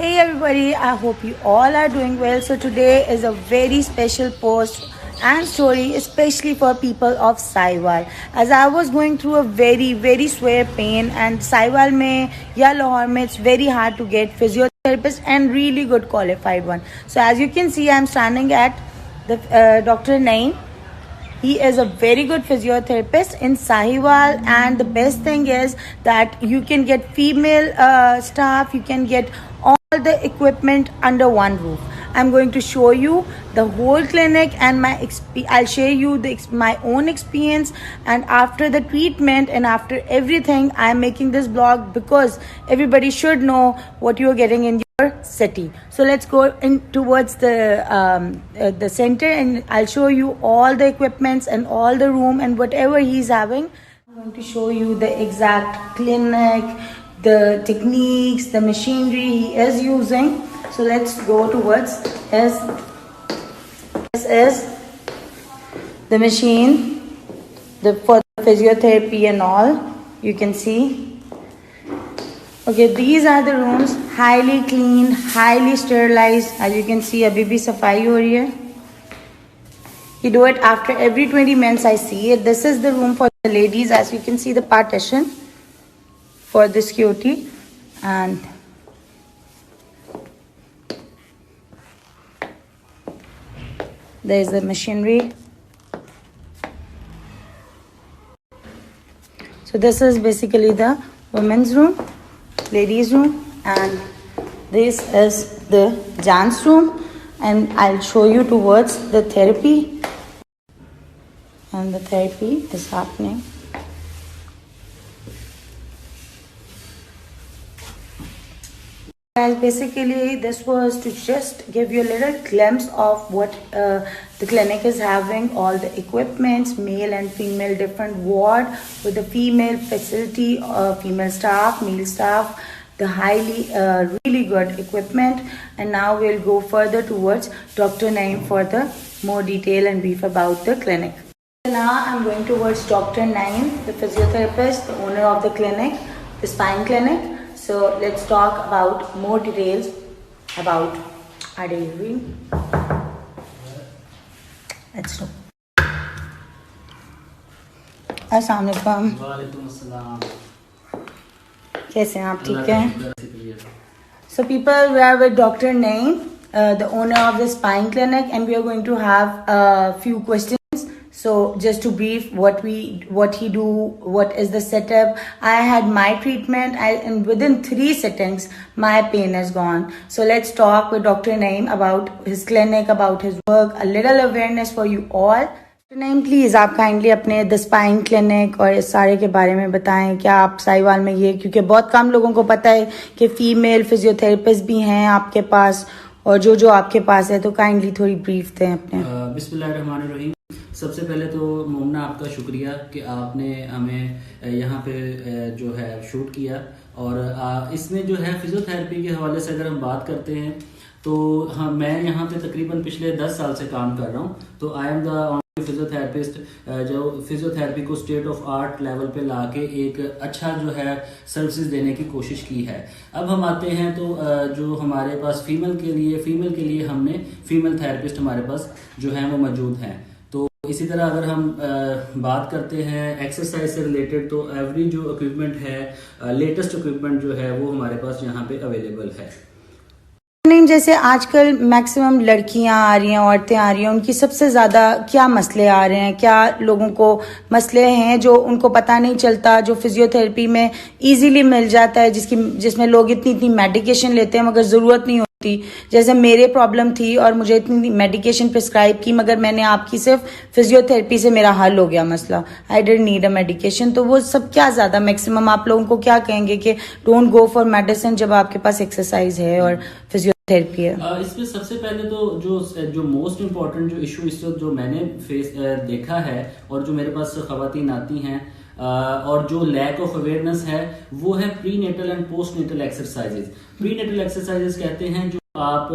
Hey everybody, I hope you all are doing well. So today is a very special post and story, especially for people of Sahiwal. As I was going through a very severe pain, and Sahiwal mein ya Lahore mein it's very hard to get physiotherapist and really good qualified one. So as you can see, I'm standing at the Dr. Naeem. He is a very good physiotherapist in Sahiwal, and the best thing is that you can get female staff, you can get all the equipment under one roof. I'm going to show you the whole clinic and I'll share you my own experience, and after the treatment and after everything, I'm making this blog because everybody should know what you're getting in your city. So let's go in towards the center, and I'll show you all the equipments and all the room and whatever he's having. I'm going to show you the exact clinic, the techniques, the machinery he is using. So let's go towards this is the machine for the physiotherapy and all. You can see. Okay, these are the rooms, highly clean, highly sterilized. As you can see, abhi bhi safai ho rahi hai. You do it after every 20 minutes. I see it. This is the room for the ladies. As you can see, the partition for the security, and there is the machinery. So this is basically the women's room, ladies room, and this is the gents room, and I'll show you towards the therapy, and the therapy is happening. Guys, basically this was to just give you a little glimpse of what the clinic is having, all the equipments, male and female, different ward with the female facility, female staff, male staff, the highly really good equipment. And now we'll go further towards Dr. Naeem for the more detail and brief about the clinic. Now I'm going towards Dr. Naeem, the physiotherapist, the owner of the clinic, the spine clinic. So let's talk about more details about our delivery. Let's do. अस्सलाम वालेकुम। वालेकुम अस्सलाम। कैसे हैं आप? ठीक हैं? So people, we are with Dr. Naeem, the owner of the spine clinic, and we are going to have a few questions. So just to brief what he do, what is the setup. I had my treatment, and within 3 sittings, my pain is gone. So let's talk with Dr. Naeem about his clinic, about his work, a little awareness for you all. Dr. Naeem, please आप kindly अपने the spine clinic और इस सारे के बारे में बताएं. क्या आप साहिवाल में ये, क्योंकि बहुत कम लोगों को पता है कि फीमेल फिजियोथेरेपिस्ट भी हैं आपके पास, और जो आपके पास है, तो काइंडली थोड़ी ब्रीफ दें अपने. बिस्मिल्लाहिर्रहमानिर्रहीम। सबसे पहले तो मोमना आपका शुक्रिया कि आपने हमें यहाँ पे जो है शूट किया, और इसमें जो है फिजियोथेरेपी के हवाले से अगर हम बात करते हैं तो हाँ, मैं यहाँ पे तकरीबन पिछले 10 साल से काम कर रहा हूँ. तो I am the only physiotherapist जो फिजियोथेरेपी को स्टेट ऑफ आर्ट लेवल पे लाके एक अच्छा जो है सर्विसेज देने की कोशिश की है. अब हम आते हैं तो जो हमारे पास फीमेल के लिए हमने फीमेल थेरेपिस्ट हमारे पास जो है वो मौजूद हैं. तो इसी तरह अगर हम बात करते हैं एक्सरसाइज से रिलेटेड, तो एवरी जो इक्विपमेंट है, लेटेस्ट इक्विपमेंट जो है वो हमारे पास यहाँ पे अवेलेबल है. नहीं, जैसे आजकल मैक्सिमम लड़कियां आ रही हैं, औरतें आ रही हैं, उनकी सबसे ज्यादा क्या मसले आ रहे हैं, क्या लोगों को मसले हैं जो उनको पता नहीं चलता, जो फिजियोथेरेपी में इजीली मिल जाता है, जिसमें लोग इतनी मेडिकेशन लेते हैं मगर जरूरत नहीं होती. जैसे मेरे प्रॉब्लम थी और मुझे इतनी मेडिकेशन प्रिस्क्राइब की, मगर मैंने आपकी सिर्फ फिजियोथेरेपी से मेरा हल हो गया मसला. I didn't need a medication. तो वो सब क्या ज्यादा मैक्सिमम आप लोगों को क्या कहेंगे कि डोंट गो फॉर मेडिसिन जब आपके पास एक्सरसाइज है और फिजियोथेरेपी है? इसमें सबसे पहले तो जो मोस्ट इम्पोर्टेंट जो इशू इस वक्त जो मैंने देखा है, और जो मेरे पास खवातीन आती हैं, और जो लैक ऑफ अवेयरनेस है, वो है prenatal and postnatal exercises. Prenatal exercises कहते हैं जो आप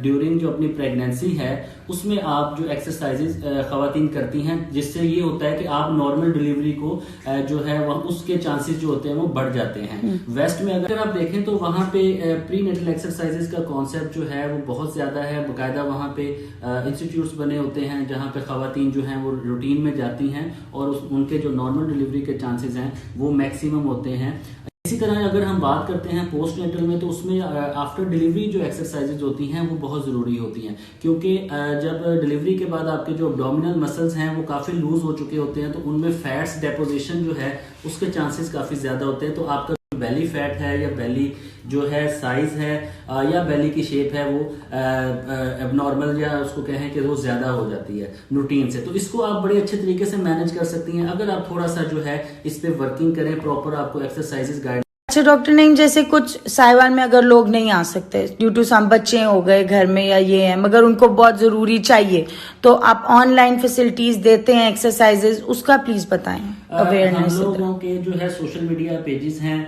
ड्यूरिंग जो अपनी प्रेगनेंसी है उसमें आप जो एक्सरसाइजेज खवातीन करती हैं, जिससे ये होता है कि आप नॉर्मल डिलीवरी को जो है वह उसके चांसेस जो होते हैं वो बढ़ जाते हैं। वेस्ट में अगर आप देखें तो वहाँ पे प्री नेटल एक्सरसाइजेज का कॉन्सेप्ट जो है वो बहुत ज्यादा है। बाकायदा वहाँ पे इंस्टीट्यूट्स बने होते हैं जहाँ पे खवातीन जो हैं वो रूटीन में जाती हैं और उनके जो नॉर्मल डिलीवरी के चांसेस हैं वो मैक्सिमम होते हैं। इसी तरह अगर हम बात करते हैं पोस्ट नेटल में, तो उसमें आफ्टर डिलीवरी जो एक्सरसाइजेज होती हैं वो बहुत ज़रूरी होती हैं, क्योंकि जब डिलीवरी के बाद आपके जो एब्डोमिनल मसल्स हैं वो काफ़ी लूज हो चुके होते हैं, तो उनमें फैट्स डेपोजिशन जो है उसके चांसेस काफ़ी ज़्यादा होते हैं। तो आपका बेली फैट है या बेली जो है साइज है या बेली की शेप है वो एबनॉर्मल या उसको कहें कि वो ज्यादा हो जाती है रूटीन से, तो इसको आप बड़े अच्छे तरीके से मैनेज कर सकती हैं अगर आप थोड़ा सा जो है इस पे वर्किंग करें, प्रॉपर आपको एक्सरसाइजेस गाइड। अच्छा डॉक्टर नईम, जैसे कुछ साहिवाल में अगर लोग नहीं आ सकते ड्यू टू सम बच्चे हो गए घर में या ये है, मगर उनको बहुत जरूरी चाहिए, तो आप ऑनलाइन फैसिलिटीज देते हैं एक्सरसाइजेज, उसका प्लीज बताएं अवेयरनेस। हम लोगों के जो है सोशल मीडिया पेजेस हैं,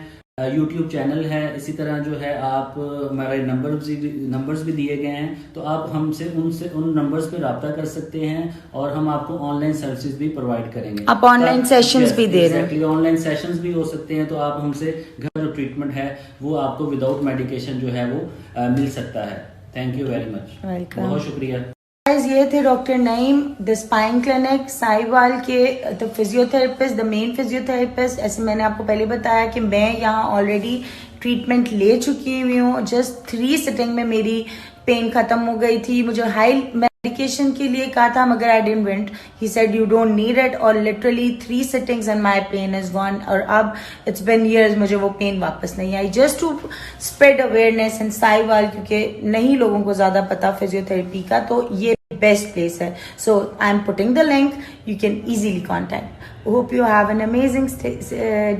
यूट्यूब चैनल है, इसी तरह जो है आप हमारे नंबर्स भी दिए गए हैं, तो आप हमसे उन नंबर्स पे रब्ता कर सकते हैं और हम आपको ऑनलाइन सर्विसेज भी प्रोवाइड करेंगे। आप ऑनलाइन सेशंस भी दे रहे हैं? ऑनलाइन सेशंस भी हो सकते हैं, तो आप हमसे घर जो ट्रीटमेंट है वो आपको विदाउट मेडिकेशन जो है वो मिल सकता है। थैंक यू वेरी मच, बहुत शुक्रिया। ये थे doctor Naeem, the spine clinic Sahiwal के the physiotherapist, the main physiotherapist. ऐसे मैंने आपको पहले बताया कि मैं यहाँ ऑलरेडी ट्रीटमेंट ले चुकी हुई हूँ। जस्ट 3 सिटिंग में मेरी पेन खत्म हो गई थी। मुझे हाई मेडिकेशन के लिए कहा था, मगर I didn't went. He said you don't need it, और literally 3 sittings and my pain is gone. और अब इट्स बीन इयर्स, मुझे वो पेन वापस नहीं आई। Just to spread awareness in Sahiwal, क्योंकि नहीं लोगों को ज्यादा पता फिजियोथेरेपी का, तो ये best place hai. So I'm putting the link, you can easily contact. Hope you have an amazing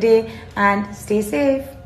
day and stay safe.